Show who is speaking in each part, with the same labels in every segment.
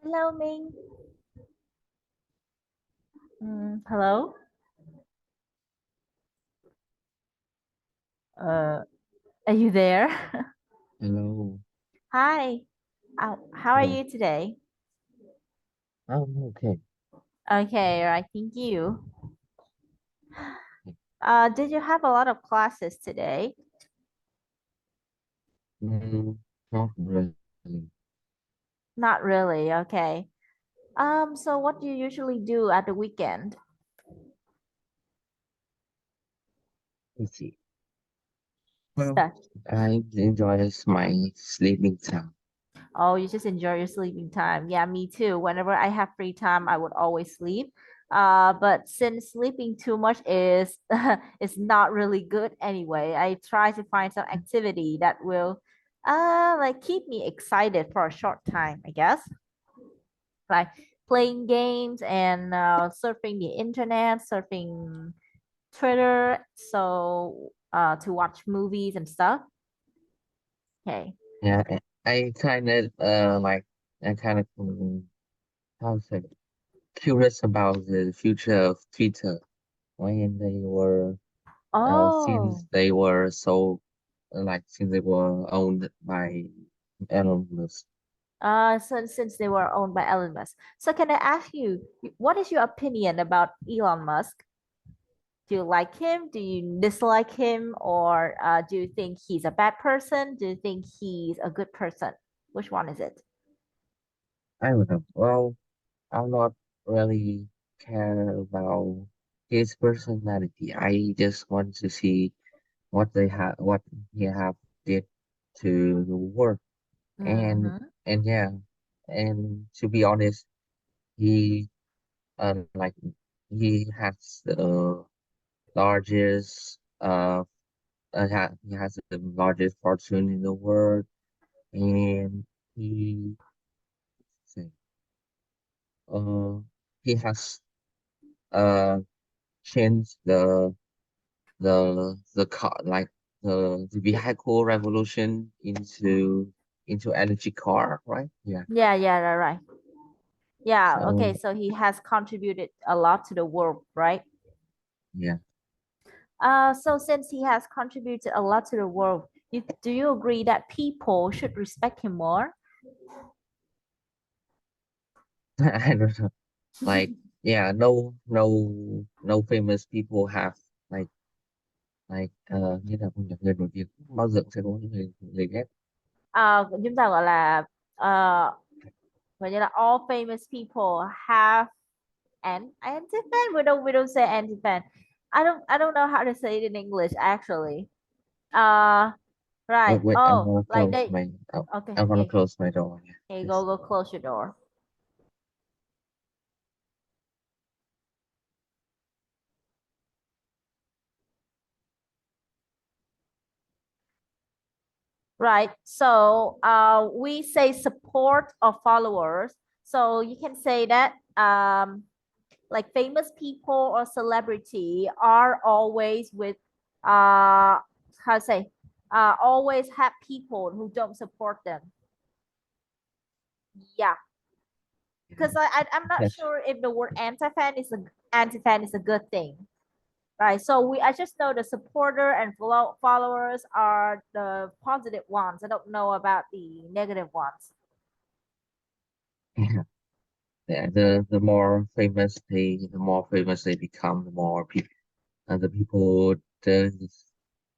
Speaker 1: Hello, Ming. Hello. Uh, are you there?
Speaker 2: Hello.
Speaker 1: Hi. How are
Speaker 2: Hello.
Speaker 1: you today?
Speaker 2: I'm okay.
Speaker 1: Okay, right. Thank you. Did you have a lot of classes today?
Speaker 2: Mm, Not really.
Speaker 1: Not really. Okay. So what do you usually do at the weekend?
Speaker 2: Let's see. Well,
Speaker 1: Stuff.
Speaker 2: I enjoy my sleeping time.
Speaker 1: Oh, you just enjoy your sleeping time. Yeah, me too. Whenever I have free time, I would always sleep. But since sleeping too much is is not really good anyway, I try to find some activity that will like keep me excited for a short time, I guess. Like playing games and surfing the internet, surfing Twitter, so to watch movies and stuff. Okay.
Speaker 2: Yeah, I kind of I kind of how to say curious about the future of Twitter when they were
Speaker 1: Oh.
Speaker 2: since they were so since they were owned by Elon Musk.
Speaker 1: Since they were owned by Elon Musk. So can I ask you, what is your opinion about Elon Musk? Do you like him? Do you dislike him? Or do you think he's a bad person? Do you think he's a good person? Which one is it?
Speaker 2: I don't know. Well, I'm not really care about his personality. I just want to see what he have did to the world. And
Speaker 1: Mm-hmm.
Speaker 2: and yeah, and to be honest, he like he has the largest he has the largest fortune in the world, and he say uh he has uh changed the car the vehicle revolution into energy car, right? Yeah.
Speaker 1: Yeah, yeah, right, right. Yeah, okay,
Speaker 2: So
Speaker 1: so he has contributed a lot to the world, right?
Speaker 2: yeah,
Speaker 1: So since he has contributed a lot to the world, do you agree that people should respect him more?
Speaker 2: I don't know. Like yeah, no famous people have like như là không người nổi tiếng bao giờ cũng sẽ có những người ghét.
Speaker 1: Chúng ta gọi là gọi như là all famous people have an anti-fan. We don't say anti-fan. I don't know how to say it in English actually. Uh, right.
Speaker 2: Wait, I'm
Speaker 1: Oh,
Speaker 2: gonna
Speaker 1: like
Speaker 2: close
Speaker 1: they.
Speaker 2: my
Speaker 1: Okay.
Speaker 2: I'm gonna
Speaker 1: Okay.
Speaker 2: close my door. Yeah.
Speaker 1: Okay. Go
Speaker 2: Yes.
Speaker 1: go close your door. Right. So we say support or followers. So you can say that like famous people or celebrity are always with how to say always have people who don't support them. Yeah, because I'm not
Speaker 2: Yes.
Speaker 1: sure if the word anti-fan is a good thing, right? So I just know the supporter and followers are the positive ones. I don't know about the negative ones.
Speaker 2: Yeah. Yeah. The more famous they become, the more people and the people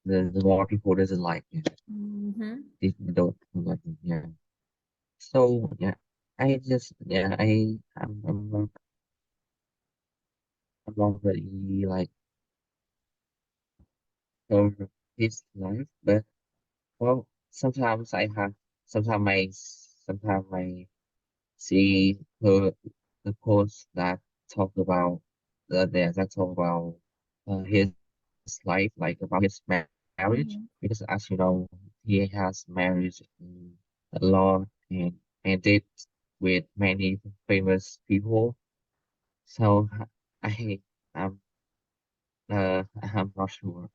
Speaker 2: the more people doesn't like it.
Speaker 1: Mm-hmm.
Speaker 2: People don't like it. Yeah. So yeah, I just yeah I'm not really like over his life, but well sometimes I see the posts that talk about that talk about his life, like about his marriage,
Speaker 1: Mm-hmm.
Speaker 2: because as you know, he has married a lot and date with many famous people. So I I'm I'm not sure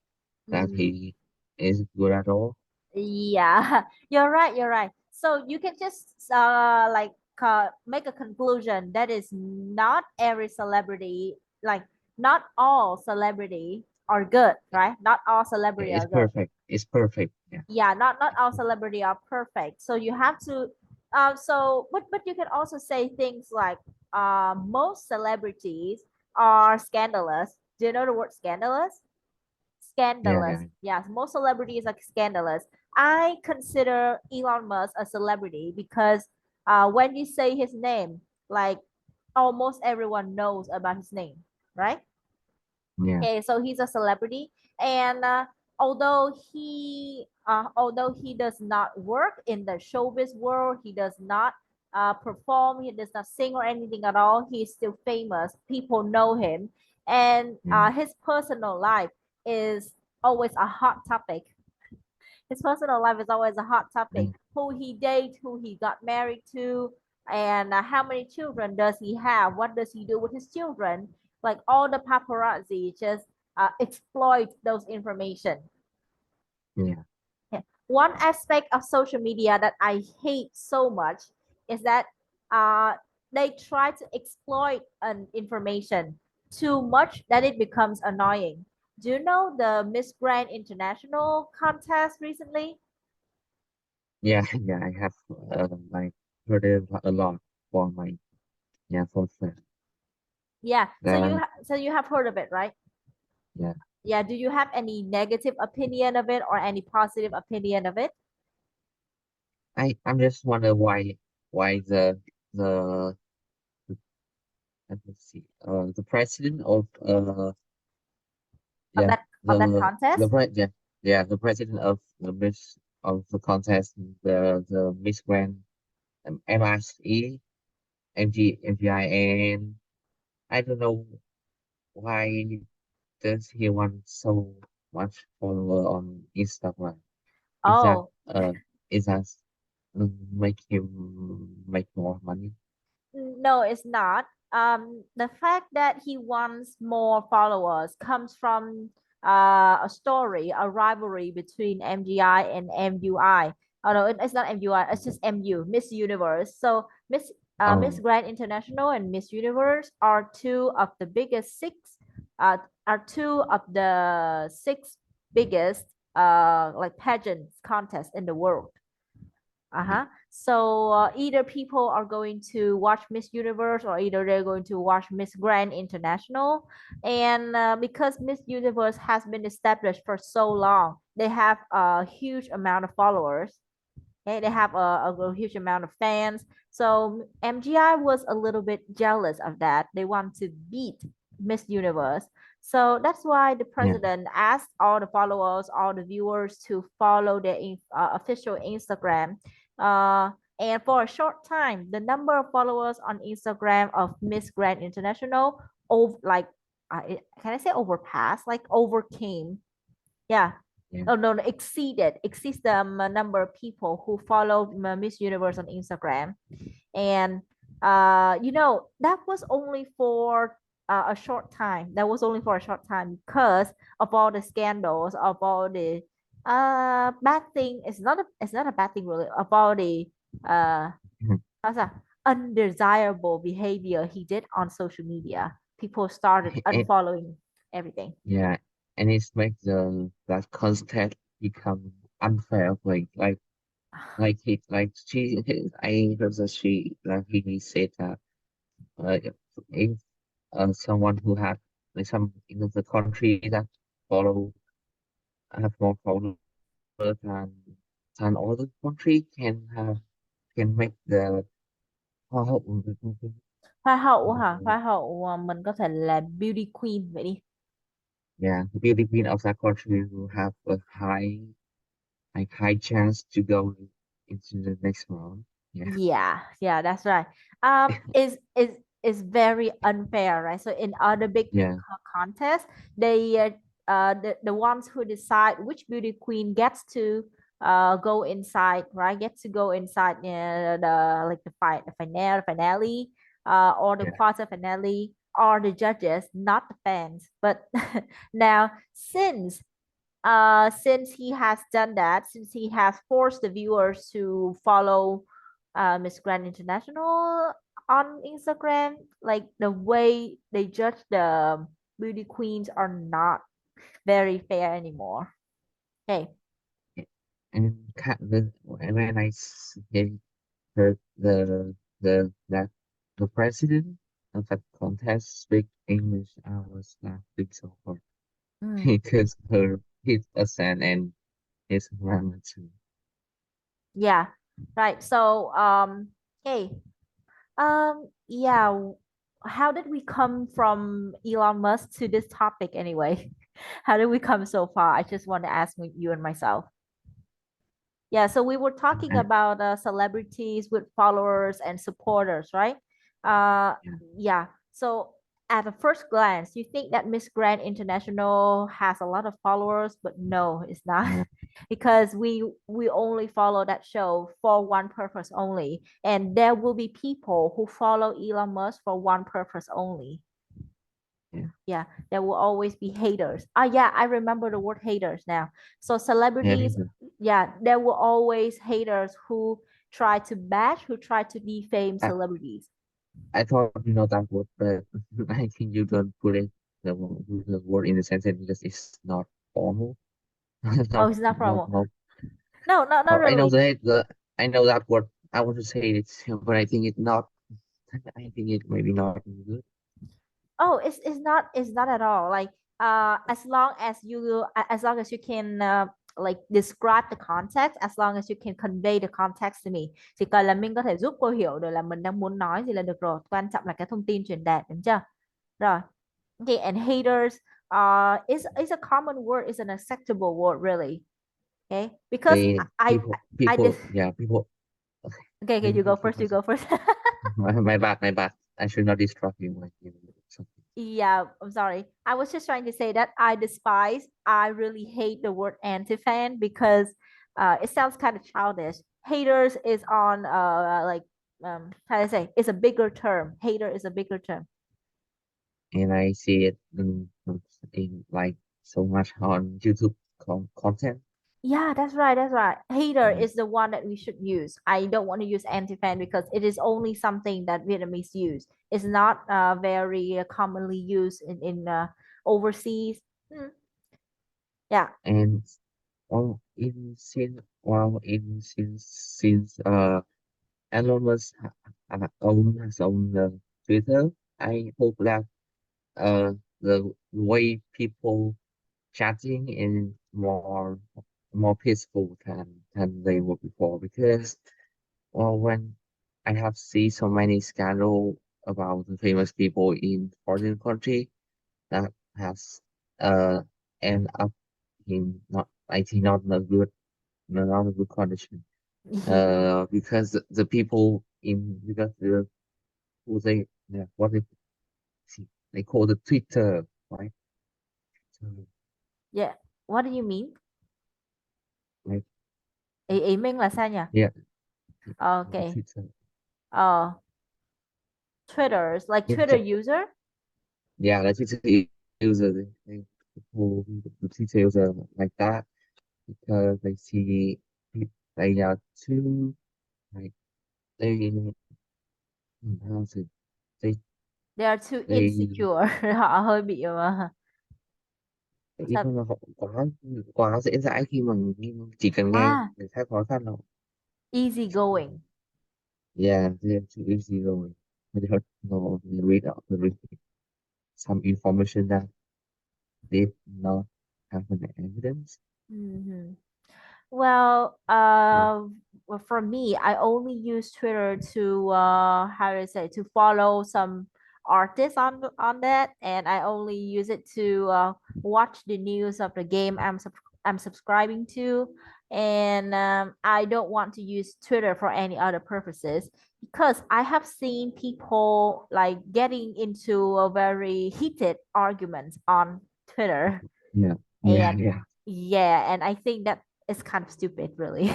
Speaker 2: that
Speaker 1: Mm,
Speaker 2: he is good at all.
Speaker 1: yeah, you're right. You're right. So you can just like make a conclusion that is not every celebrity, like not all celebrity are good, right? Not all celebrity
Speaker 2: It's
Speaker 1: are good.
Speaker 2: perfect. It's perfect. Yeah.
Speaker 1: Yeah, not all celebrity are perfect, so you have to but you can also say things like most celebrities are scandalous. Do you know the word scandalous?
Speaker 2: Yeah.
Speaker 1: Scandalous.
Speaker 2: Yeah.
Speaker 1: Yes, most celebrities are scandalous. I consider Elon Musk a celebrity because when you say his name, like almost everyone knows about his name, right?
Speaker 2: Yeah.
Speaker 1: Okay, so he's a celebrity, and although he does not work in the showbiz world, he does not perform, he does not sing or anything at all. He's still famous. People know him, and
Speaker 2: Yeah.
Speaker 1: his personal life is always a hot topic. His personal life is always a hot topic.
Speaker 2: Yeah.
Speaker 1: Who he dates, who he got married to, and how many children does he have? What does he do with his children? Like all the paparazzi just exploit those information.
Speaker 2: Yeah.
Speaker 1: Yeah. One aspect of social media that I hate so much is that uh, they try to exploit an information too much that it becomes annoying. Do you know the Miss Grand International contest recently?
Speaker 2: Yeah. Yeah. I have like heard it a lot for my yeah for friends.
Speaker 1: Yeah. So
Speaker 2: That
Speaker 1: so you have heard of it, right?
Speaker 2: yeah.
Speaker 1: Yeah. Do you have any negative opinion of it or any positive opinion of it?
Speaker 2: I'm just wonder why the let me see the president of
Speaker 1: Of
Speaker 2: yeah
Speaker 1: that
Speaker 2: the
Speaker 1: contest?
Speaker 2: yeah the president of the Miss of the contest the Miss Grand MIC MGI and I don't know why does he want so much follower on Instagram. Is that
Speaker 1: Oh,
Speaker 2: is that make him make more money?
Speaker 1: no, it's not. The fact that he wants more followers comes from a story, a rivalry between MGI and MUI. Oh no, it's not MUI. It's just MU, Miss Universe. So Miss
Speaker 2: Oh
Speaker 1: Grand International and Miss Universe are two of the six biggest like pageant contests in the world.
Speaker 2: yeah
Speaker 1: Uh-huh. So either people are going to watch Miss Universe or either they're going to watch Miss Grand International. And because Miss Universe has been established for so long, they have a huge amount of followers. Okay, they have a huge amount of fans. So MGI was a little bit jealous of that. They want to beat Miss Universe. So that's why the
Speaker 2: yeah
Speaker 1: president asked all the followers, all the viewers to follow their official Instagram. And for a short time, the number of followers on Instagram of Miss Grand International over like can I say overpass like overcame, yeah.
Speaker 2: yeah
Speaker 1: Oh no, no, exceeds the number of people who follow Miss Universe on Instagram. And that was only for a short time. That was only for a short time because of all the scandals, of all the bad thing. It's not a bad thing really. Of all the uh how's that undesirable behavior he did on social media. People started
Speaker 2: and
Speaker 1: unfollowing everything.
Speaker 2: yeah and it's make the that content become unfair like he like I heard that she like he said that if someone who had like some in the country that follow have more followers than other country can make the hoa hậu
Speaker 1: Hoa hậu hả?
Speaker 2: uh,
Speaker 1: Hoa hậu mình có thể là beauty queen vậy đi.
Speaker 2: yeah the beauty queen of that country will have a high chance to go into the next round. Yeah,
Speaker 1: Yeah, yeah, that's right. Is very unfair, right? So in other big
Speaker 2: yeah,
Speaker 1: contests, the ones who decide which beauty queen gets to go inside, right? Gets to go inside the like the finale, or the
Speaker 2: yeah,
Speaker 1: quarter finale, are the judges, not the fans. But now since he has done that, since he has forced the viewers to follow Miss Grand International on Instagram. Like the way they judge the beauty queens are not very fair anymore. Okay.
Speaker 2: And when heard the that the president of that contest speak English, I was laughing so hard
Speaker 1: Mm,
Speaker 2: because her his accent and his grammar too.
Speaker 1: yeah. Right. So hey, yeah. How did we come from Elon Musk to this topic anyway? How did we come so far? I just want to ask you and myself. Yeah, so we were talking
Speaker 2: And,
Speaker 1: about celebrities with followers and supporters, right? Uh,
Speaker 2: yeah,
Speaker 1: yeah. So at a first glance, you think that Miss Grand International has a lot of followers, but no, it's not,
Speaker 2: no,
Speaker 1: because we only follow that show for one purpose only, and there will be people who follow Elon Musk for one purpose only.
Speaker 2: yeah,
Speaker 1: Yeah, there will always be haters. Ah, yeah, I remember the word haters now. So
Speaker 2: yeah,
Speaker 1: celebrities, yeah, there will always haters who try to bash, who try to defame
Speaker 2: I,
Speaker 1: celebrities.
Speaker 2: I thought you know that word, but I think you don't put it the word in the sentence because it's not formal.
Speaker 1: Oh,
Speaker 2: not
Speaker 1: it's not
Speaker 2: not
Speaker 1: promo.
Speaker 2: not.
Speaker 1: No, not
Speaker 2: Or I know
Speaker 1: really.
Speaker 2: the I know that word. I want to say it, but I think it not. I think it maybe not good.
Speaker 1: Oh, it's not at all. Like as long as you can like describe the context, as long as you can convey the context to me, chỉ cần là mình có thể giúp cô hiểu được là mình đang muốn nói gì là được rồi. Quan trọng là cái thông tin truyền đạt, đúng chưa? Rồi. Okay, and haters is a common word, is an acceptable word really. Okay, because
Speaker 2: They
Speaker 1: I did.
Speaker 2: yeah, people.
Speaker 1: Okay, okay, you go first.
Speaker 2: People
Speaker 1: You go first.
Speaker 2: my bad. I should not distract you when you something.
Speaker 1: Yeah, I'm sorry. I was just trying to say that I really hate the word anti-fan because it sounds kind of childish. Haters is on like how to say, it's a bigger term. Hater is a bigger term.
Speaker 2: And I see it in like so much on YouTube content.
Speaker 1: Yeah, that's right. That's right. Hater
Speaker 2: Yeah,
Speaker 1: is the one that we should use. I don't want to use anti-fan because it is only something that Vietnamese use. It's not very commonly used in overseas. Hmm, yeah.
Speaker 2: and well, since Elon Musk has owned Twitter, I hope that the way people chatting is more peaceful than they were before because well when I have seen so many scandal about the famous people in foreign country that has end up in not I think not a good condition because the people in because the who they yeah, what they call the Twitter right. So,
Speaker 1: Yeah. What do you mean?
Speaker 2: like
Speaker 1: Ý Minh là sao nhỉ?
Speaker 2: yeah, the
Speaker 1: Okay.
Speaker 2: Twitter.
Speaker 1: Uh, Twitters, like
Speaker 2: It's
Speaker 1: Twitter user?
Speaker 2: yeah, the Twitter user people the Twitter user like that because they see they are too like they how to they
Speaker 1: They are too
Speaker 2: they
Speaker 1: insecure. Họ hơi bị
Speaker 2: ý
Speaker 1: sao?
Speaker 2: là họ quá dễ dãi khi mà chỉ cần nghe
Speaker 1: À,
Speaker 2: người khác nói phát là
Speaker 1: easy going.
Speaker 2: yeah they're too easy going they don't know they read out some information that they not have an evidence.
Speaker 1: Mhm. Well, well, for me, I only use Twitter to how to say, to follow some artists on that, and I only use it to watch the news of the game I'm subscribing to, and I don't want to use Twitter for any other purposes because I have seen people like getting into a very heated arguments on Twitter,
Speaker 2: Yeah, yeah,
Speaker 1: and
Speaker 2: yeah.
Speaker 1: yeah, and I think that is kind of stupid, really.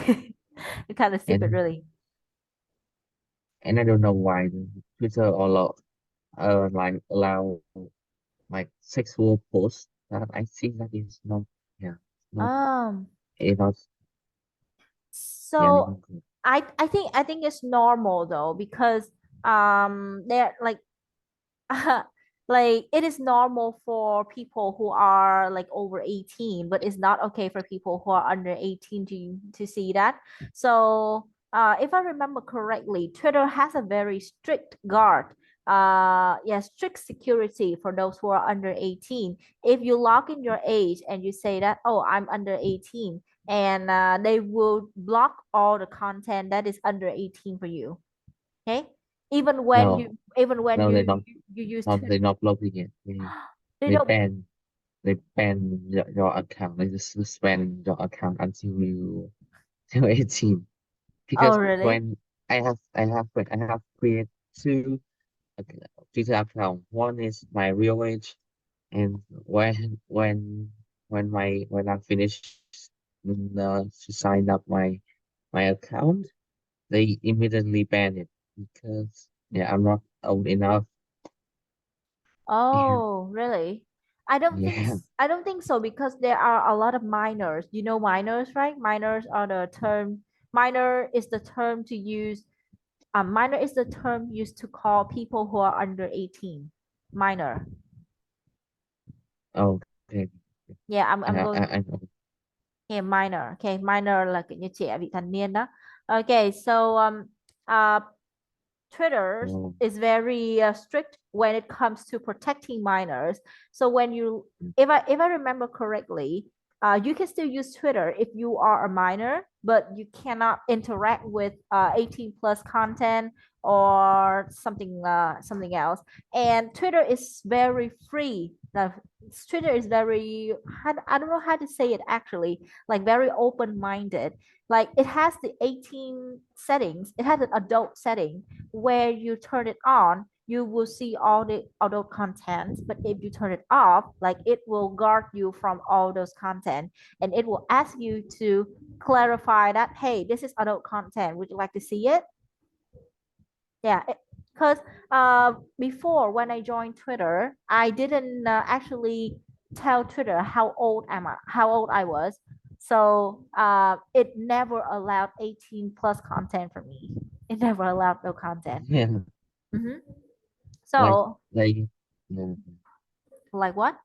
Speaker 1: It's kind of stupid,
Speaker 2: And
Speaker 1: really.
Speaker 2: I don't know why the Twitter allow like allow like sexual posts that I think that is not yeah not
Speaker 1: Um,
Speaker 2: not yeah
Speaker 1: so
Speaker 2: not good.
Speaker 1: I think it's normal though because they're like like it is normal for people who are like over 18, but it's not okay for people who are under 18 to see that. So if I remember correctly, Twitter has a very strict guard. Yeah, strict security for those who are under 18. If you log in your age and you say that, oh, I'm under 18, and they will block all the content that is under 18 for you. Okay, even when
Speaker 2: No,
Speaker 1: you even when
Speaker 2: no,
Speaker 1: you
Speaker 2: they're not.
Speaker 1: you use
Speaker 2: Not
Speaker 1: Twitter.
Speaker 2: they're not blocking it.
Speaker 1: They
Speaker 2: They
Speaker 1: don't.
Speaker 2: ban they ban your account. They just suspend your account until you till 18.
Speaker 1: Oh,
Speaker 2: Because
Speaker 1: really?
Speaker 2: when I have created two ac- Twitter account. One is my real age, and when I finished to sign up my account, they immediately ban it because yeah, I'm not old enough. Yeah,
Speaker 1: Oh, really?
Speaker 2: yeah.
Speaker 1: I don't think so because there are a lot of minors. You know minors, right? Minor is the term to use. Minor is the term used to call people who are under 18. Minor.
Speaker 2: Okay.
Speaker 1: Yeah, I'm going.
Speaker 2: I know.
Speaker 1: Yeah, minor. Okay, minor là kiểu như trẻ vị thành niên đó. Okay, so uh Twitter
Speaker 2: Well,
Speaker 1: is very strict when it comes to protecting minors. So when you,
Speaker 2: mm,
Speaker 1: if I remember correctly, you can still use Twitter if you are a minor, but you cannot interact with 18 plus content or something else. And Twitter is very free. Now, Twitter is very, I don't know how to say it actually, like very open minded. Like it has the 18 settings, it has an adult setting where you turn it on, you will see all the adult content. But if you turn it off, like it will guard you from all those content, and it will ask you to clarify that, hey, this is adult content. Would you like to see it? Yeah, because before when I joined Twitter, I didn't actually tell Twitter how old I was. So it never allowed 18 plus content for me. It never allowed no content.
Speaker 2: yeah,
Speaker 1: Hmm.
Speaker 2: like
Speaker 1: So,
Speaker 2: like yeah,
Speaker 1: like what?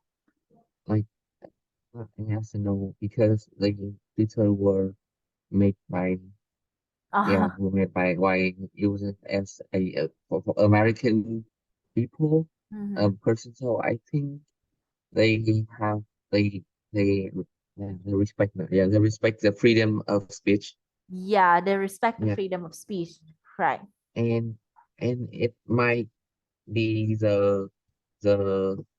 Speaker 2: like I have to know because like Twitter were made by
Speaker 1: Uh,
Speaker 2: were made by white users as for American people
Speaker 1: mhm.
Speaker 2: person. So I think they have they they they respect they respect the freedom of speech.
Speaker 1: Yeah, they respect the
Speaker 2: Yeah,
Speaker 1: freedom of speech, right?
Speaker 2: and and it might be the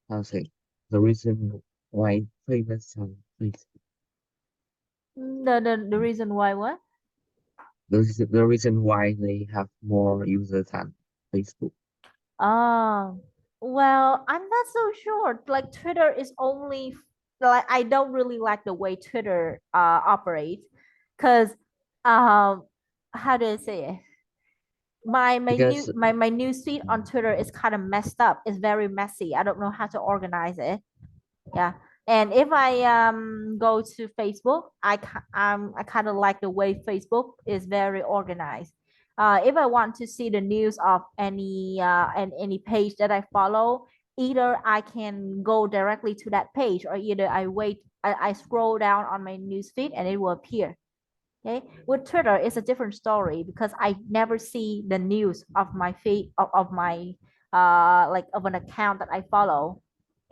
Speaker 2: how to say the reason why famous please
Speaker 1: The reason why what?
Speaker 2: the reason why they have more users than Facebook.
Speaker 1: Um, well, I'm not so sure. Like Twitter is only like I don't really like the way Twitter operates, because um how do I say it?
Speaker 2: Because
Speaker 1: My news feed on Twitter is kind of messed up. It's very messy. I don't know how to organize it. Yeah. And if I go to Facebook, I kind of like the way Facebook is very organized. If I want to see the news of any page that I follow, either I can go directly to that page, or either I scroll down on my news feed and it will appear. Okay. With Twitter, it's a different story because I never see the news of my feed of my like of an account that I follow.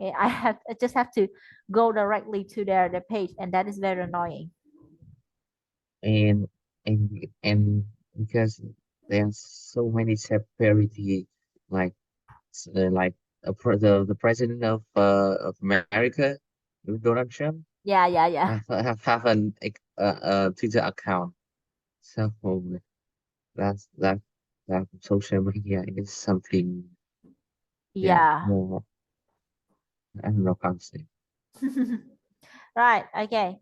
Speaker 1: Okay, I just have to go directly to their page, and that is very annoying.
Speaker 2: and and because there's so many severity like like the president of America, Donald Trump,
Speaker 1: Yeah, yeah, yeah.
Speaker 2: have an Twitter account. So that's that social media is something yeah
Speaker 1: Yeah.
Speaker 2: more I don't know how to say.
Speaker 1: Right, okay.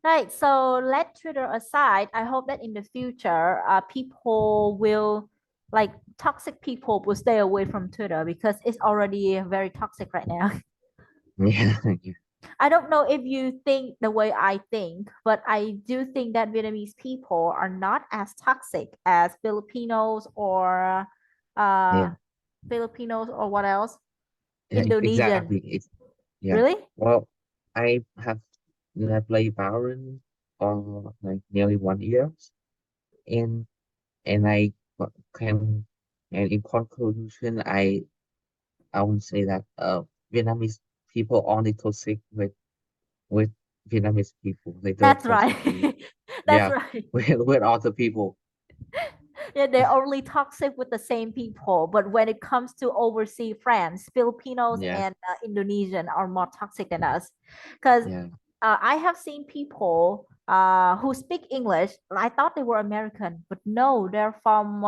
Speaker 1: Right, so let Twitter aside. I hope that in the future, people will, like, toxic people will stay away from Twitter because it's already very toxic right now.
Speaker 2: Yeah, yeah.
Speaker 1: I don't know if you think the way I think, but I do think that Vietnamese people are not as toxic as uh
Speaker 2: Yeah,
Speaker 1: Filipinos or what else? Indonesian.
Speaker 2: exactly. It's yeah.
Speaker 1: Really?
Speaker 2: Well, I have played Valorant for like nearly 1 year, and I can, and in conclusion, I would say that Vietnamese people only toxic with Vietnamese people. They don't
Speaker 1: That's
Speaker 2: toxic
Speaker 1: right.
Speaker 2: with,
Speaker 1: That's
Speaker 2: yeah,
Speaker 1: right.
Speaker 2: with other people.
Speaker 1: Yeah, they're only toxic with the same people. But when it comes to overseas friends, Filipinos
Speaker 2: Yeah,
Speaker 1: and Indonesian are more toxic than us. Because
Speaker 2: yeah,
Speaker 1: I have seen people who speak English. I thought they were American, but no, they're from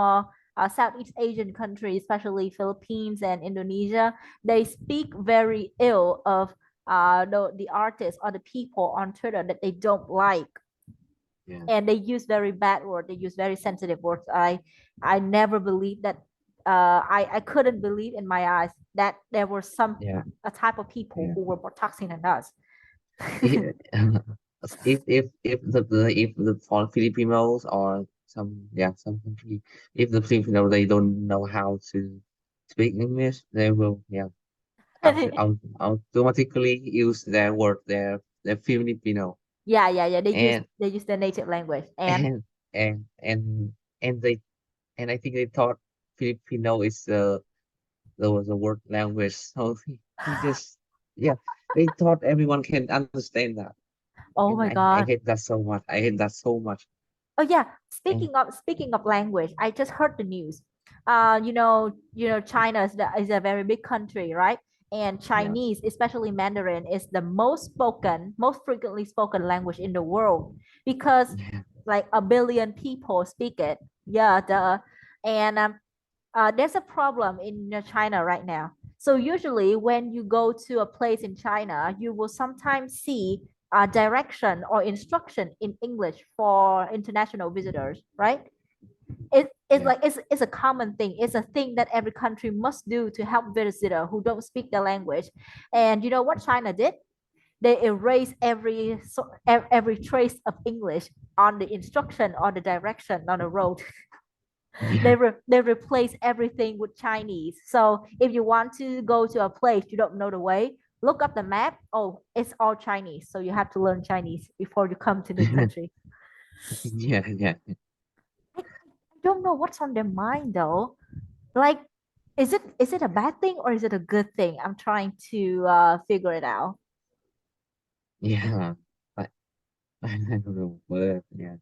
Speaker 1: Southeast Asian countries, especially Philippines and Indonesia. They speak very ill of the artists or the people on Twitter that they don't like,
Speaker 2: yeah,
Speaker 1: and they use very bad words. They use very sensitive words. I never believed that. I couldn't believe in my eyes that there were some
Speaker 2: yeah,
Speaker 1: a type of people
Speaker 2: yeah.
Speaker 1: who were more toxic than us.
Speaker 2: If the for Filipinos or some country, if the Filipino they don't know how to speak English, they will automatically use their word their Filipino,
Speaker 1: Yeah, yeah, yeah.
Speaker 2: and
Speaker 1: They use their native language, and
Speaker 2: and and and and they and I think they thought Filipino is the word language, so he just yeah, they thought everyone can understand that,
Speaker 1: oh
Speaker 2: and
Speaker 1: my
Speaker 2: I
Speaker 1: god.
Speaker 2: hate that so much. I hate that so much.
Speaker 1: Oh yeah,
Speaker 2: And
Speaker 1: speaking of language, I just heard the news. China is a very big country, right? And
Speaker 2: yeah,
Speaker 1: Chinese, especially Mandarin, is the most frequently spoken language in the world because
Speaker 2: yeah,
Speaker 1: like a billion people speak it. Yeah, duh. And there's a problem in China right now. So usually when you go to a place in China, you will sometimes see direction or instruction in English for international visitors, right? It's
Speaker 2: yeah,
Speaker 1: like it's a common thing. It's a thing that every country must do to help visitor who don't speak the language. And you know what China did? They erase every trace of English on the instruction or the direction on the road.
Speaker 2: yeah,
Speaker 1: They replace everything with Chinese. So if you want to go to a place you don't know the way, look up the map. Oh, it's all Chinese. So you have to learn Chinese before you come to the country.
Speaker 2: yeah, yeah,
Speaker 1: I don't know what's on their mind though. Like, is it a bad thing or is it a good thing? I'm trying to figure it out.
Speaker 2: yeah. But I don't know, but yeah,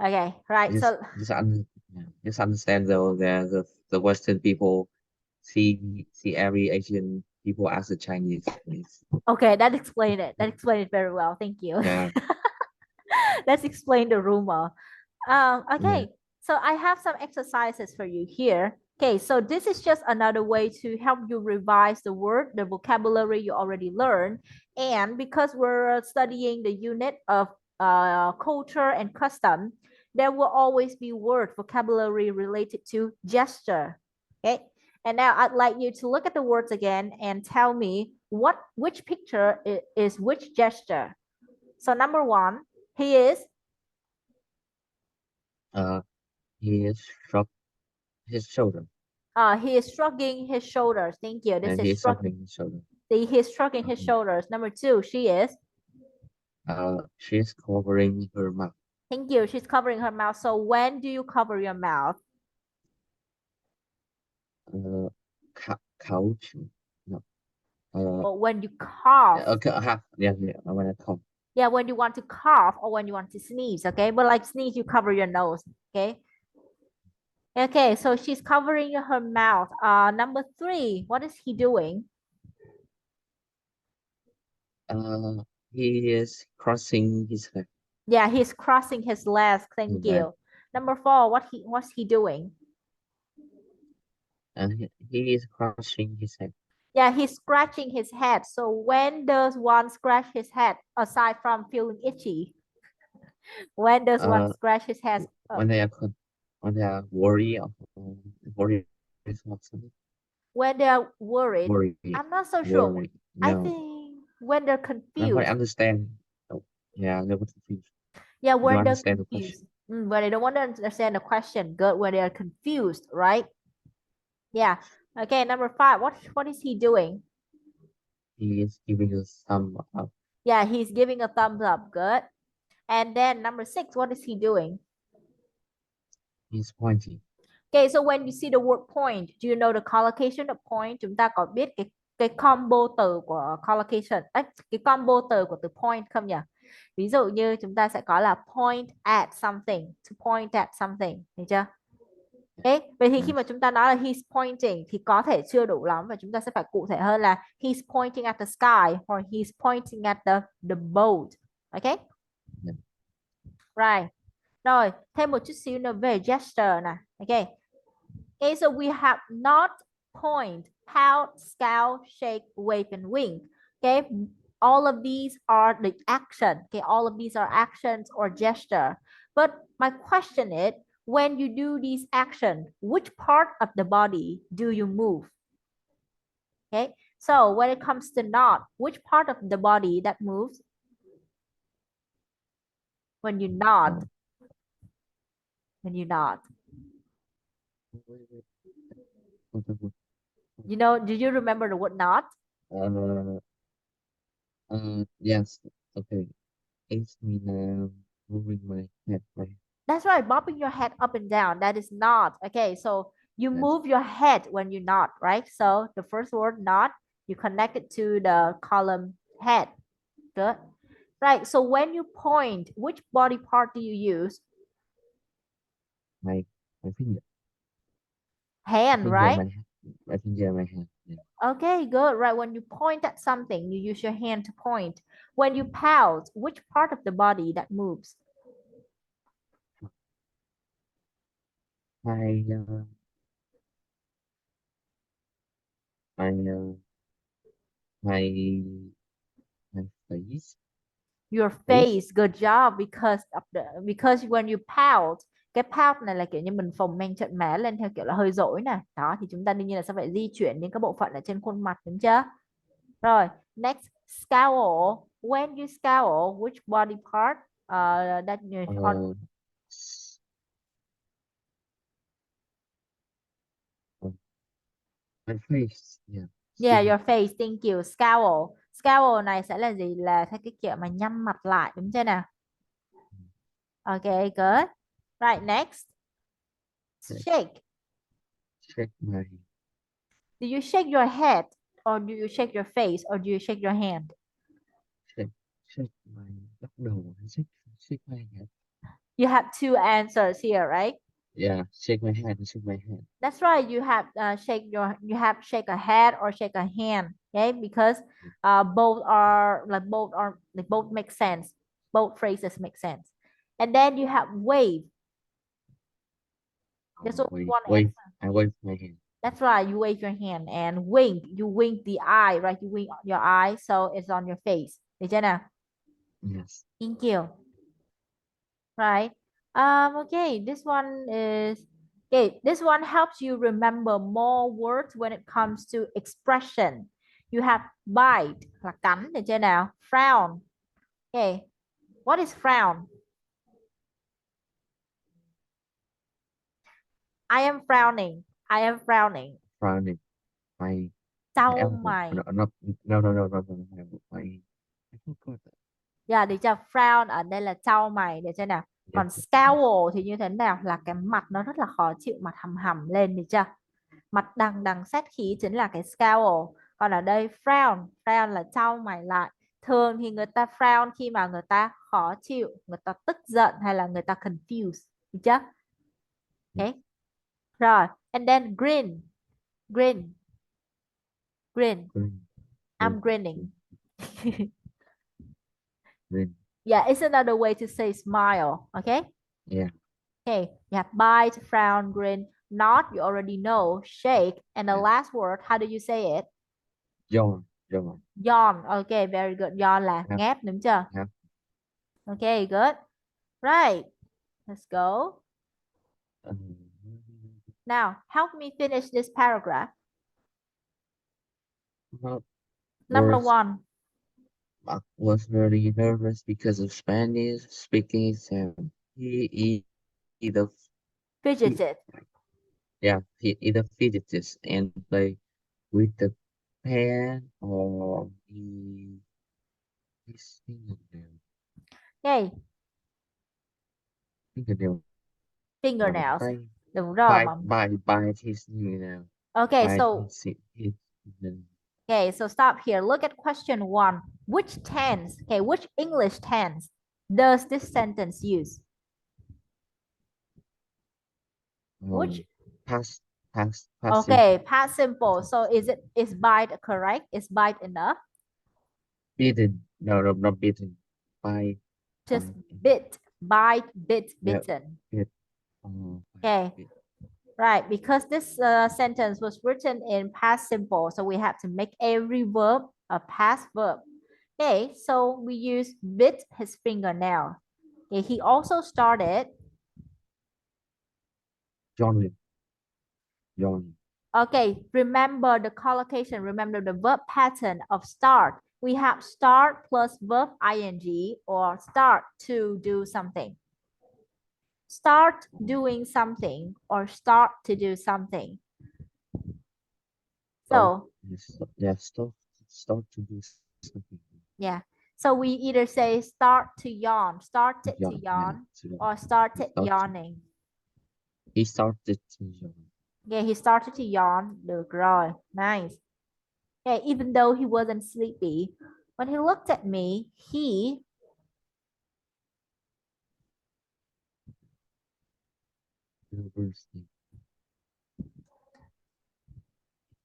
Speaker 1: Okay, right.
Speaker 2: just
Speaker 1: So
Speaker 2: just un yeah, just understand though that the Western people see every Asian people as a Chinese. It's,
Speaker 1: okay, that explained it. That explained it very well. Thank you.
Speaker 2: yeah,
Speaker 1: Let's explain the rumor.
Speaker 2: yeah,
Speaker 1: Okay, so I have some exercises for you here. Okay, so this is just another way to help you revise the word, the vocabulary you already learned. And because we're studying the unit of culture and custom, there will always be word vocabulary related to gesture. Okay, and now I'd like you to look at the words again and tell me which picture is which gesture. So number one, he is
Speaker 2: uh, he is shrug his shoulder,
Speaker 1: he is shrugging his shoulders. Thank you. This
Speaker 2: and
Speaker 1: is
Speaker 2: he is
Speaker 1: shrug.
Speaker 2: shrugging his shoulder.
Speaker 1: He is shrugging his
Speaker 2: Okay.
Speaker 1: shoulders. Number two, she is.
Speaker 2: She is covering her mouth.
Speaker 1: Thank you. She's covering her mouth. So when do you cover your mouth?
Speaker 2: Uh, couch. No.
Speaker 1: Or when you cough?
Speaker 2: Okay. Yeah, yeah. I want to come.
Speaker 1: Yeah, when you want to cough or when you want to sneeze. Okay, but like sneeze, you cover your nose. Okay. Okay. So she's covering her mouth. Number three, what is he doing?
Speaker 2: Uh, he is crossing his leg.
Speaker 1: Yeah, he's crossing his legs. Thank
Speaker 2: Leg.
Speaker 1: you. Number four, what's he doing?
Speaker 2: And he is crossing his head.
Speaker 1: Yeah, he's scratching his head. So when does one scratch his head aside from feeling itchy? When does one
Speaker 2: Uh,
Speaker 1: scratch his head?
Speaker 2: when they are when they are worried or worried is not something.
Speaker 1: When they're worried.
Speaker 2: Worried,
Speaker 1: I'm not so sure.
Speaker 2: worried.
Speaker 1: I
Speaker 2: No,
Speaker 1: think. When they're
Speaker 2: Nobody
Speaker 1: confused.
Speaker 2: understand. Oh, yeah, nobody confused.
Speaker 1: Yeah,
Speaker 2: You don't
Speaker 1: when they're
Speaker 2: understand the question.
Speaker 1: confused. When they don't want to understand the question. Good. When they are confused, right? Yeah. Okay, number five. What is he doing?
Speaker 2: He is giving us some up.
Speaker 1: Yeah, he's giving a thumbs up. Good. And then number six, what is he doing?
Speaker 2: He's pointing.
Speaker 1: Okay, so when you see the word point, do you know the collocation of point? Chúng ta có biết cái combo từ của collocation, cái combo từ của từ point không nhỉ? Ví dụ như chúng ta sẽ có là point at something, to point at something, hiểu chưa? Okay. Vậy thì khi mà
Speaker 2: Yes.
Speaker 1: chúng ta nói là he's pointing thì có thể chưa đủ lắm và chúng ta sẽ phải cụ thể hơn là he's pointing at the sky or he's pointing at the boat. Okay?
Speaker 2: Yeah.
Speaker 1: Right. Rồi, thêm một chút xíu nữa về gesture nè. Okay. Okay, so we have not, point, pout, scowl, shake, wave, and wink. Okay, all of these are the action. Okay, all of these are actions or gesture. But my question is, when you do these actions, which part of the body do you move? Okay, so when it comes to nod, which part of the body that moves? When you nod,
Speaker 2: Uh,
Speaker 1: when you nod.
Speaker 2: wait. What?
Speaker 1: You know, do you remember the word nod?
Speaker 2: Uh, yes. Okay. It's me now moving my head. Right.
Speaker 1: That's right, bobbing your head up and down. That is nod. Okay, so you
Speaker 2: Yes.
Speaker 1: move your head when you nod, right? So the first word nod, you connect it to the column head. Good. Right, so when you point, which body part do you use?
Speaker 2: My my finger. My
Speaker 1: Hand,
Speaker 2: finger.
Speaker 1: right?
Speaker 2: My my finger. My hand. Yeah.
Speaker 1: Okay, good. Right, when you point at something, you use your hand to point. When you pout, which part of the body that moves?
Speaker 2: My uh, my uh, my my face.
Speaker 1: Your
Speaker 2: Face.
Speaker 1: face, good job, because when you pout, cái pout này là kiểu như mình phồng men trận má lên theo kiểu là hơi dỗi này, đó thì chúng ta đương nhiên là sẽ phải di chuyển đến các bộ phận ở trên khuôn mặt, đúng chưa? Rồi, next, scowl. When you scowl, which body part that you on?
Speaker 2: Uh, s- uh, my face. Yeah.
Speaker 1: Yeah,
Speaker 2: Still.
Speaker 1: your face, thank you. Scowl, scowl này sẽ là gì? Là theo cái kiểu mà nhăn mặt lại, đúng chưa nào? Okay, good. Right, next,
Speaker 2: Okay.
Speaker 1: shake.
Speaker 2: Check my
Speaker 1: Do you shake your head or do you shake your face or do you shake your hand?
Speaker 2: check check my bắt đầu. Shake my head.
Speaker 1: You have two answers here, right?
Speaker 2: Yeah. Shake my head. Shake my head.
Speaker 1: That's right. You have shake a head or shake a hand, okay? Because both make sense. Both phrases make sense. And then you have wave. That's only
Speaker 2: Wait.
Speaker 1: one
Speaker 2: Wait.
Speaker 1: answer.
Speaker 2: I wave my hand.
Speaker 1: That's right. You wave your hand and wink. You wink the eye, right? You wink your eye, so it's on your face. Được chưa nào?
Speaker 2: Yes.
Speaker 1: Thank you. Right. Okay, this one is okay. This one helps you remember more words when it comes to expression. You have bite là cắn, được chưa nào? Frown. Okay. What is frown? I am frowning. I am frowning.
Speaker 2: Frowning. My
Speaker 1: Cau
Speaker 2: elbow.
Speaker 1: mày.
Speaker 2: No. My. I forgot that.
Speaker 1: Yeah, được chưa? Frown ở đây là cau mày, được chưa nào?
Speaker 2: Yes.
Speaker 1: Còn
Speaker 2: Yes.
Speaker 1: scowl thì như thế nào? Là cái mặt nó rất là khó chịu, mặt hầm hầm lên, được chưa? Mặt đằng đằng sát khí chính là cái scowl, còn ở đây frown là cau mày lại. Thường thì người ta frown khi mà người ta khó chịu, người ta tức giận hay là người ta confused, được chưa?
Speaker 2: Yes.
Speaker 1: Okay, rồi, and then grin. grin Grin.
Speaker 2: Green.
Speaker 1: I'm
Speaker 2: Green.
Speaker 1: grinning.
Speaker 2: Green.
Speaker 1: Yeah, it's another way to say smile. Okay.
Speaker 2: Yeah.
Speaker 1: Okay, you have bite, frown, grin. Nod, you already know. Shake, and the
Speaker 2: Yeah.
Speaker 1: last word, how do you say it?
Speaker 2: Yawn. Yawn.
Speaker 1: Yawn. Okay, very good. Yawn là
Speaker 2: Have.
Speaker 1: ngáp, đúng chưa?
Speaker 2: Have.
Speaker 1: Okay, good. Right. Let's go.
Speaker 2: Um,
Speaker 1: Now, help me finish this paragraph.
Speaker 2: not
Speaker 1: Number
Speaker 2: words.
Speaker 1: one.
Speaker 2: Mark was really nervous because of Spanish speaking exam. He either he,
Speaker 1: Fidgeted.
Speaker 2: yeah, he either fidgets and play with the pen or his
Speaker 1: Okay,
Speaker 2: fingernail or
Speaker 1: fingernails.
Speaker 2: bite
Speaker 1: Đúng rồi
Speaker 2: bite
Speaker 1: mà.
Speaker 2: bite bite his nail
Speaker 1: Okay,
Speaker 2: bite
Speaker 1: so
Speaker 2: his nail.
Speaker 1: okay, so stop here. Look at question one. Which tense, okay, which English tense does this sentence use? Which,
Speaker 2: um past past
Speaker 1: okay,
Speaker 2: simple
Speaker 1: past simple. So is bite correct? Is bite enough?
Speaker 2: beaten no not beaten bite
Speaker 1: Just
Speaker 2: bite
Speaker 1: bit, bite, bit,
Speaker 2: yeah
Speaker 1: bitten.
Speaker 2: bit
Speaker 1: Okay,
Speaker 2: bit
Speaker 1: right. Because this sentence was written in past simple, so we have to make every verb a past verb. Okay, so we use bit his fingernail. Okay, he also started.
Speaker 2: John John
Speaker 1: Okay, remember the collocation, remember the verb pattern of start. We have start plus verb ing or start to do something. Start doing something or start to do something.
Speaker 2: start
Speaker 1: So,
Speaker 2: yes yeah start to do something
Speaker 1: yeah. So we either say start to yawn, started to
Speaker 2: yawn yeah
Speaker 1: yawn,
Speaker 2: so
Speaker 1: or
Speaker 2: he
Speaker 1: started
Speaker 2: started
Speaker 1: yawning.
Speaker 2: he started to yawn.
Speaker 1: Yeah, he started to yawn. Được rồi. Nice. Yeah, even though he wasn't sleepy, when he looked at me, he
Speaker 2: University.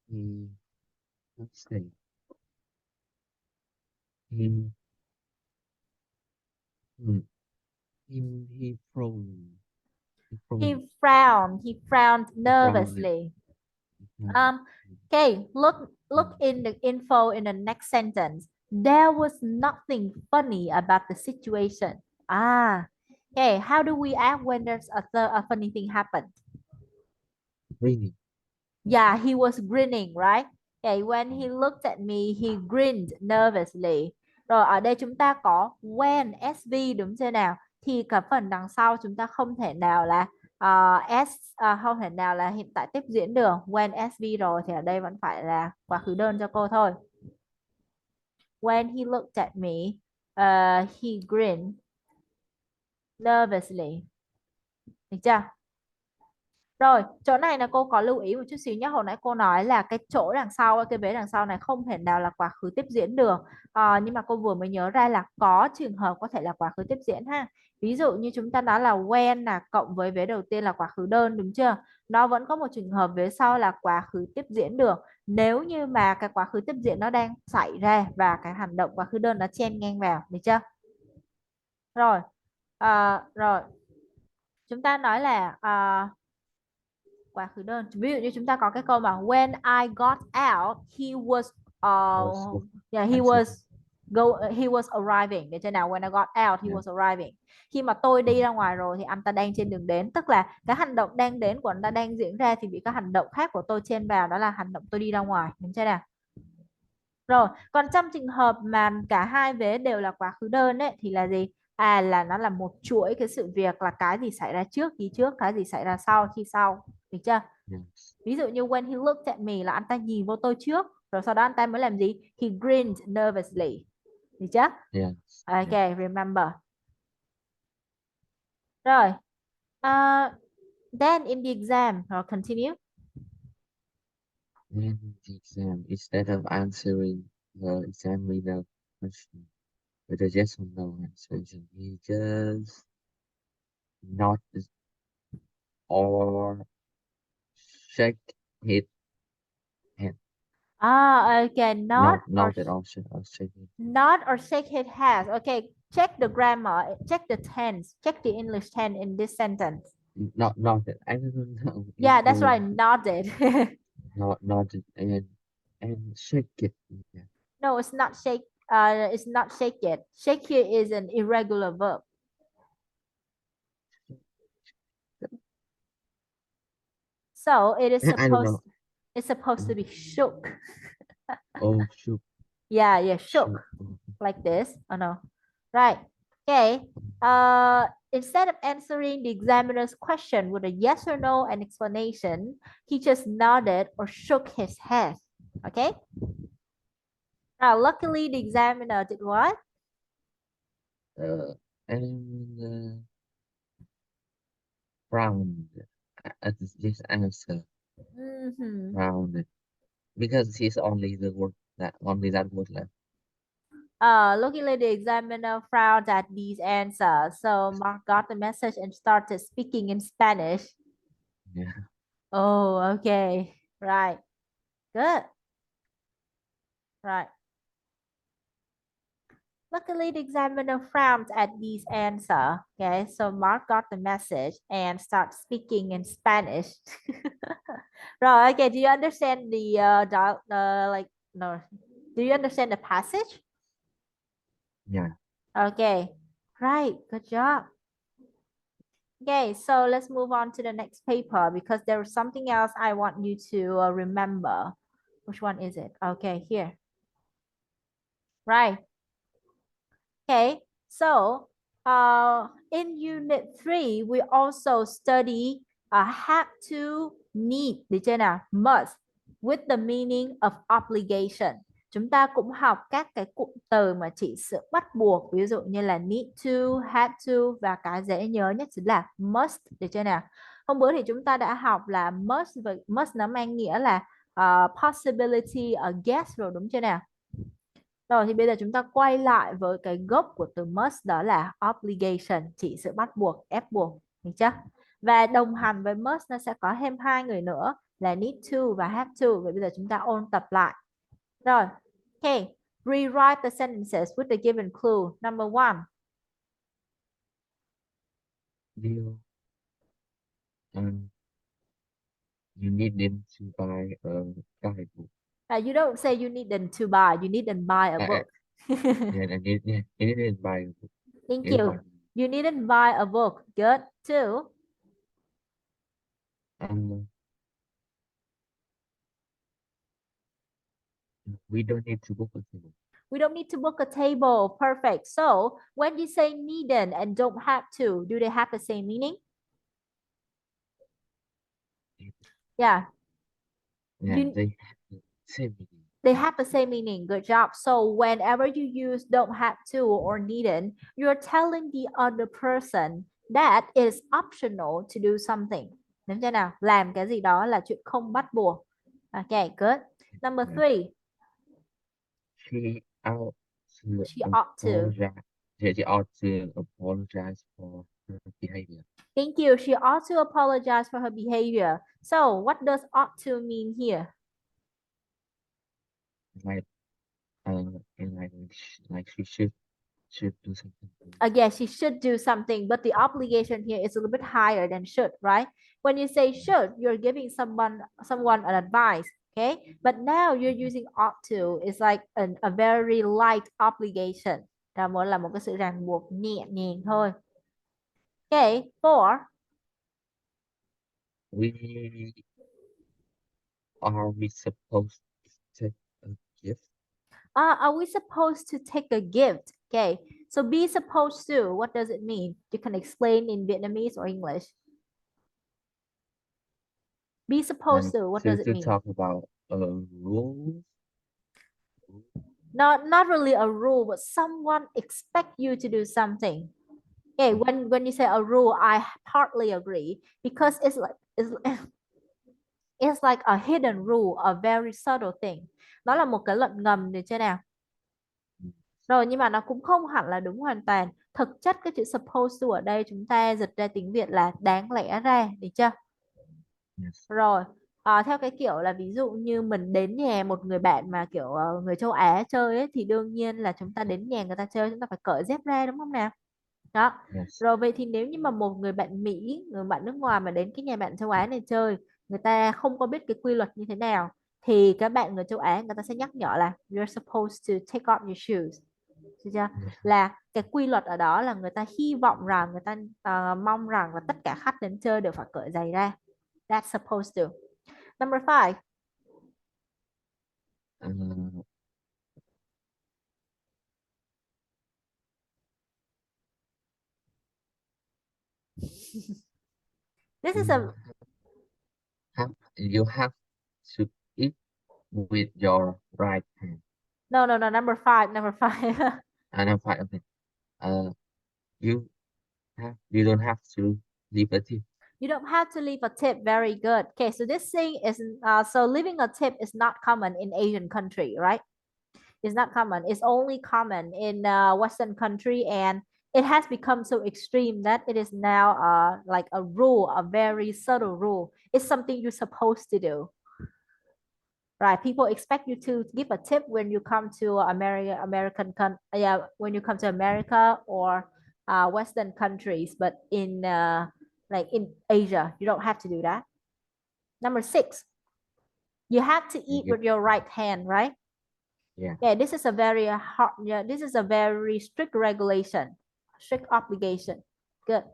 Speaker 2: He let's say he hmm, he frowned he frowned
Speaker 1: he frowned
Speaker 2: he frowned it
Speaker 1: nervously.
Speaker 2: he frowned
Speaker 1: Um, okay, look in the info in the next sentence. There was nothing funny about the situation. Ah, okay. How do we act when there's a funny thing happened?
Speaker 2: raining
Speaker 1: Yeah, he was grinning, right? Okay, when he looked at me, he grinned nervously. Rồi ở đây chúng ta có when SV đúng chưa nào? Thì cả phần đằng sau chúng ta không thể nào là không thể nào là hiện tại tiếp diễn được. When SV rồi thì ở đây vẫn phải là quá khứ đơn cho cô thôi. When he looked at me, he grinned nervously. Được chưa? Rồi, chỗ này là cô có lưu ý một chút xíu nhé. Hồi nãy cô nói là cái chỗ đằng sau, cái vế đằng sau này không thể nào là quá khứ tiếp diễn được. Nhưng mà cô vừa mới nhớ ra là có trường hợp có thể là quá khứ tiếp diễn ha. Ví dụ như chúng ta nói là when là cộng với vế đầu tiên là quá khứ đơn đúng chưa? Nó vẫn có một trường hợp vế sau là quá khứ tiếp diễn được. Nếu như mà cái quá khứ tiếp diễn nó đang xảy ra và cái hành động quá khứ đơn nó chen ngang vào, được chưa? Rồi, rồi chúng ta nói là quá khứ đơn, ví dụ như chúng ta có cái câu mà when I got out he was
Speaker 2: was
Speaker 1: yeah,
Speaker 2: actually
Speaker 1: he was arriving, để cho nào when I got out he
Speaker 2: yeah
Speaker 1: was arriving. Khi mà tôi đi
Speaker 2: yeah
Speaker 1: ra ngoài rồi thì anh ta đang trên đường đến, tức là cái hành động đang đến của anh ta đang diễn ra thì bị cái hành động khác của tôi chen vào, đó là hành động tôi đi ra ngoài, đúng chưa nào? Rồi, còn trong trường hợp mà cả hai vế đều là quá khứ đơn ấy thì là gì? Là nó là một chuỗi cái sự việc, là cái gì xảy ra trước khi trước, cái gì xảy ra sau khi sau. Được chưa?
Speaker 2: yes
Speaker 1: Ví dụ như when he looked at me là anh ta nhìn vô tôi trước, rồi sau đó anh ta mới làm gì? He grinned nervously. Được chưa?
Speaker 2: yes
Speaker 1: Ok,
Speaker 2: yeah
Speaker 1: remember. Rồi. Uh, then in the exam, or continue.
Speaker 2: in the exam instead of answering the examiner question with a yes or no answer he just nodded or shake his head
Speaker 1: Okay,
Speaker 2: or shake his
Speaker 1: not or shake his head. Okay, check the grammar, check the tense, check the English tense in this sentence.
Speaker 2: not that I don't know
Speaker 1: Yeah, that's
Speaker 2: English
Speaker 1: right, nodded.
Speaker 2: not and shake it yeah.
Speaker 1: No, it's not shake. It's not shake it. Shake here is an irregular verb. So it is
Speaker 2: I don't know
Speaker 1: it's supposed to be shook.
Speaker 2: oh shoot
Speaker 1: Yeah, yeah,
Speaker 2: shoot
Speaker 1: shook. like this. Oh no. Right. Okay. Instead of answering the examiner's question with a yes or no and explanation, he just nodded or shook his head. Okay. Now, luckily, the examiner did what?
Speaker 2: Uh, and frowned at this answer.
Speaker 1: Hmm.
Speaker 2: Frowned because he's only that word left.
Speaker 1: Luckily, the examiner frowned at these answers. So Mark got the message and started speaking in Spanish.
Speaker 2: Yeah.
Speaker 1: Oh, okay. Right. Good. Right. Luckily, the examiner frowned at these answers. Okay, so Mark got the message and started speaking in Spanish. Rồi, okay, do you understand the like no? Do you understand the passage?
Speaker 2: Yeah.
Speaker 1: Okay, right, good job. Okay, so let's move on to the next paper because there is something else I want you to remember. Which one is it? Okay, here. Right. Okay, so in unit 3, we also study have to, need, được chưa nào? Must with the meaning of obligation. Chúng ta cũng học các cái cụm từ mà chỉ sự bắt buộc, ví dụ như là need to, have to và cái dễ nhớ nhất chính là must, được chưa nào? Hôm bữa thì chúng ta đã học là must và must nó mang nghĩa là possibility against rồi đúng chưa nào? Rồi thì bây giờ chúng ta quay lại với cái gốc của từ must đó là obligation, chỉ sự bắt buộc, ép buộc, được chưa? Và đồng hành với must nó sẽ có thêm hai người nữa là need to và have to. Vậy bây giờ chúng ta ôn tập lại. Rồi, ok. Rewrite the sentences with the given clue. Number one.
Speaker 2: You um you need them to buy a guidebook.
Speaker 1: You don't say you need them to buy. You need them buy a
Speaker 2: Uh,
Speaker 1: book.
Speaker 2: yeah, and you need to buy a book.
Speaker 1: Thank
Speaker 2: You need to buy
Speaker 1: you. You needn't buy a book. Good. Two.
Speaker 2: um we don't need to book a table.
Speaker 1: We don't need to book a table. Perfect. So when you say needn't and don't have to, do they have the same meaning? Yeah.
Speaker 2: Yeah,
Speaker 1: You
Speaker 2: they have the same meaning.
Speaker 1: they have the same meaning. Good job. So whenever you use don't have to or needn't, you're telling the other person that it's optional to do something. Đúng chưa nào? Làm cái gì đó là chuyện không bắt buộc. Okay, good. Number
Speaker 2: Yeah.
Speaker 1: three,
Speaker 2: She ought to
Speaker 1: she ought to.
Speaker 2: apologize. She ought to apologize for her behavior.
Speaker 1: Thank you. She ought to apologize for her behavior. So what does ought to mean here?
Speaker 2: Like in like she should do something.
Speaker 1: Again, she should do something, but the obligation here is a little bit higher than should, right? When you say should, you're giving someone an advice, okay? But now you're using ought to. It's like a very light obligation. Đó muốn là một cái sự ràng buộc nhẹ nhàng thôi. Okay, four.
Speaker 2: We are we supposed to take a gift?
Speaker 1: Are we supposed to take a gift? Okay, so be supposed to, what does it mean? You can explain in Vietnamese or English. Be supposed
Speaker 2: Like
Speaker 1: to, what does it
Speaker 2: to
Speaker 1: mean?
Speaker 2: talk about rules.
Speaker 1: Not really a rule, but someone expect you to do something. Okay, when you say a rule, I partly agree because it's like a hidden rule, a very subtle thing. Nó là một cái luật ngầm được chưa nào? Rồi nhưng mà nó cũng không hẳn là đúng hoàn toàn. Thực chất cái chữ supposed to ở đây chúng ta dịch ra tiếng Việt là đáng lẽ ra, được chưa?
Speaker 2: Yes.
Speaker 1: Rồi, theo cái kiểu là ví dụ như mình đến nhà một người bạn mà kiểu người châu Á chơi ấy, thì đương nhiên là chúng ta đến nhà người ta chơi chúng ta phải cởi dép ra đúng không nào? Đó.
Speaker 2: Yes.
Speaker 1: Rồi vậy thì nếu như mà một người bạn Mỹ, người bạn nước ngoài mà đến cái nhà bạn châu Á này chơi, người ta không có biết cái quy luật như thế nào thì các bạn người châu Á người ta sẽ nhắc nhở là you're supposed to take off your shoes. Được chưa?
Speaker 2: Yes.
Speaker 1: Là cái quy luật ở đó là người ta hy vọng rằng người ta mong rằng là tất cả khách đến chơi đều phải cởi giày ra. That's supposed to. Number five.
Speaker 2: Uh,
Speaker 1: This is
Speaker 2: You
Speaker 1: a
Speaker 2: have to eat with your right hand.
Speaker 1: no, number five, number five.
Speaker 2: And I'm fine. Okay. Uh, you you don't have to leave a tip.
Speaker 1: You don't have to leave a tip. Very good. Okay, so this thing is so leaving a tip is not common in Asian country, right? It's not common. It's only common in Western country, and it has become so extreme that it is now like a rule, a very subtle rule. It's something you're supposed to do, right? People expect you to give a tip when you come to yeah, when you come to America or Western countries, but in like in Asia, you don't have to do that. Number six, you have to eat
Speaker 2: You,
Speaker 1: with your right hand, right?
Speaker 2: yeah,
Speaker 1: Yeah, this is a very hard, yeah, this is a very strict regulation, strict obligation. Good.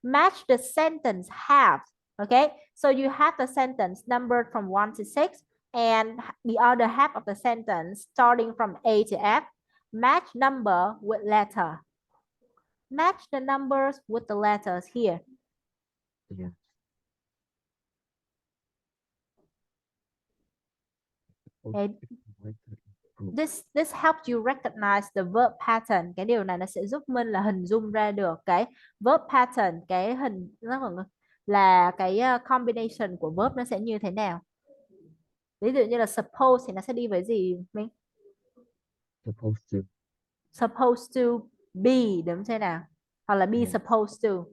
Speaker 1: Match the sentence half. Okay, so you have the sentence numbered from 1 to 6, and the other half of the sentence starting from A to F. Match number with letter. Match the numbers with the letters here.
Speaker 2: yeah. Supposed
Speaker 1: Okay.
Speaker 2: to like to improve.
Speaker 1: This helps you recognize the verb pattern. Cái điều này nó sẽ giúp Minh là hình dung ra được cái verb pattern, cái hình nó còn là cái combination của verb nó sẽ như thế nào. Ví dụ như là suppose thì nó sẽ đi với gì Minh?
Speaker 2: Supposed to.
Speaker 1: Supposed to be đúng thế nào? Hoặc là be
Speaker 2: Yes.
Speaker 1: supposed to.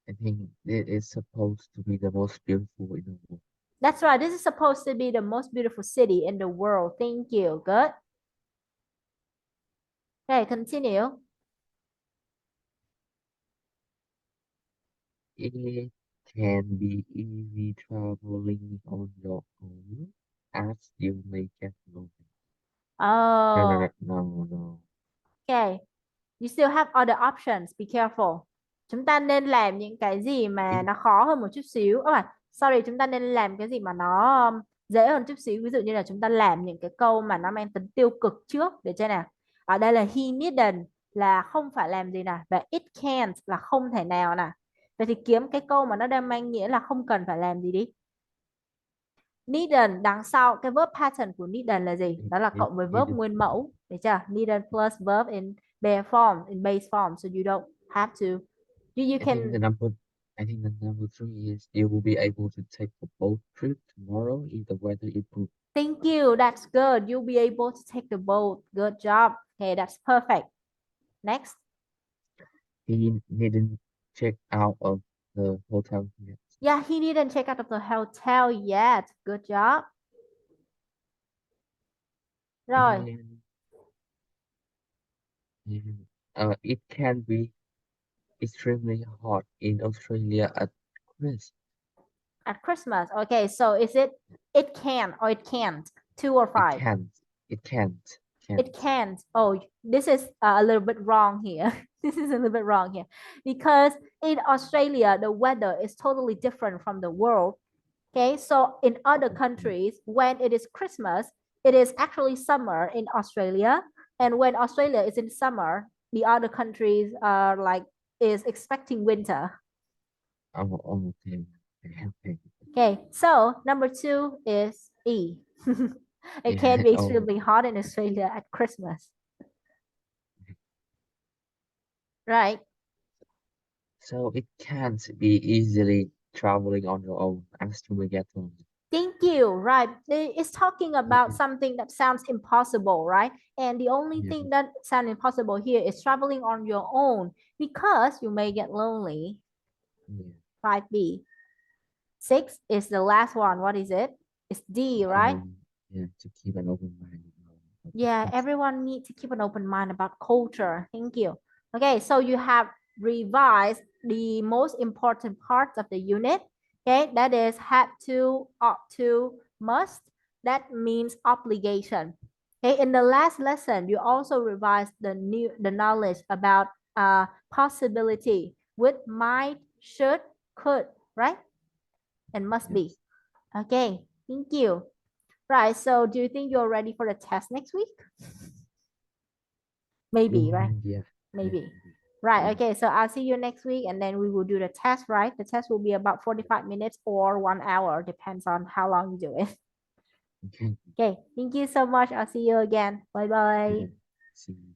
Speaker 2: I think it is supposed to be the most beautiful in the world.
Speaker 1: That's right. This is supposed to be the most beautiful city in the world. Thank you. Good. Okay, continue.
Speaker 2: It can be easy traveling on your own as you may get lonely. No, no,
Speaker 1: Oh,
Speaker 2: no, no, no.
Speaker 1: okay. You still have other options. Be careful. Chúng ta nên làm những cái gì mà
Speaker 2: It,
Speaker 1: nó khó hơn một chút xíu. Sorry, chúng ta nên làm cái gì mà nó dễ hơn chút xíu. Ví dụ như là chúng ta làm những cái câu mà nó mang tính tiêu cực trước để cho nào. Ở đây là he needn't là không phải làm gì nè, và it can't là không thể nào nè. Vậy thì kiếm cái câu mà nó đang mang nghĩa là không cần phải làm gì đi. Needn't đằng sau cái verb pattern của needn't là gì? Đó là cộng với verb
Speaker 2: it,
Speaker 1: nguyên mẫu, được chưa? Needn't plus verb in bare form, in base form, so you don't have to. You
Speaker 2: I think
Speaker 1: can.
Speaker 2: the number, I think the number three is you will be able to take a boat trip tomorrow if the weather improves.
Speaker 1: Thank you. That's good. You'll be able to take the boat. Good job. Okay, that's perfect. Next.
Speaker 2: He didn't check out of the hotel yet.
Speaker 1: Yeah, he didn't check out of the hotel yet. Good job. Rồi,
Speaker 2: And it can be extremely hot in Australia at Christmas.
Speaker 1: at Christmas. Okay, so is it it can or it can't? Two or
Speaker 2: It
Speaker 1: five?
Speaker 2: can't. It can't.
Speaker 1: It
Speaker 2: Can't.
Speaker 1: can't. Oh, this is a little bit wrong here. This is a little bit wrong here because in Australia, the weather is totally different from the world. Okay, so in other
Speaker 2: Okay.
Speaker 1: countries, when it is Christmas, it is actually summer in Australia. And when Australia is in summer, the other countries are like is expecting winter.
Speaker 2: Oh, oh, okay. Okay. Okay.
Speaker 1: Okay, so number two is E. It can
Speaker 2: Yeah.
Speaker 1: be
Speaker 2: Oh,
Speaker 1: extremely hot in Australia at Christmas, right?
Speaker 2: so it can't be easily traveling on your own as you may get home.
Speaker 1: Thank you. Right. It's talking about
Speaker 2: Okay.
Speaker 1: something that sounds impossible, right? And the only
Speaker 2: Yeah.
Speaker 1: thing that sounds impossible here is traveling on your own because you may get lonely.
Speaker 2: Yeah.
Speaker 1: 5B. 6 is the last one. What is it? It's D, right?
Speaker 2: Yeah, to keep an open mind about the
Speaker 1: Yeah,
Speaker 2: culture.
Speaker 1: everyone needs to keep an open mind about culture. Thank you. Okay, so you have revised the most important parts of the unit. Okay, that is have to, ought to, must. That means obligation. Okay, in the last lesson, you also revised the knowledge about possibility with might, should, could, right? And must be.
Speaker 2: Yes.
Speaker 1: Okay, thank you. Right, so do you think you're ready for the test next week? Maybe, right?
Speaker 2: Yeah. Yeah.
Speaker 1: Maybe.
Speaker 2: Maybe.
Speaker 1: Right.
Speaker 2: Yeah.
Speaker 1: Okay. So I'll see you next week and then we will do the test, right? The test will be about 45 minutes or 1 hour, depends on how long you do it.
Speaker 2: Okay.
Speaker 1: Okay. Thank you so much. I'll see you again. Bye bye.
Speaker 2: Okay. See you.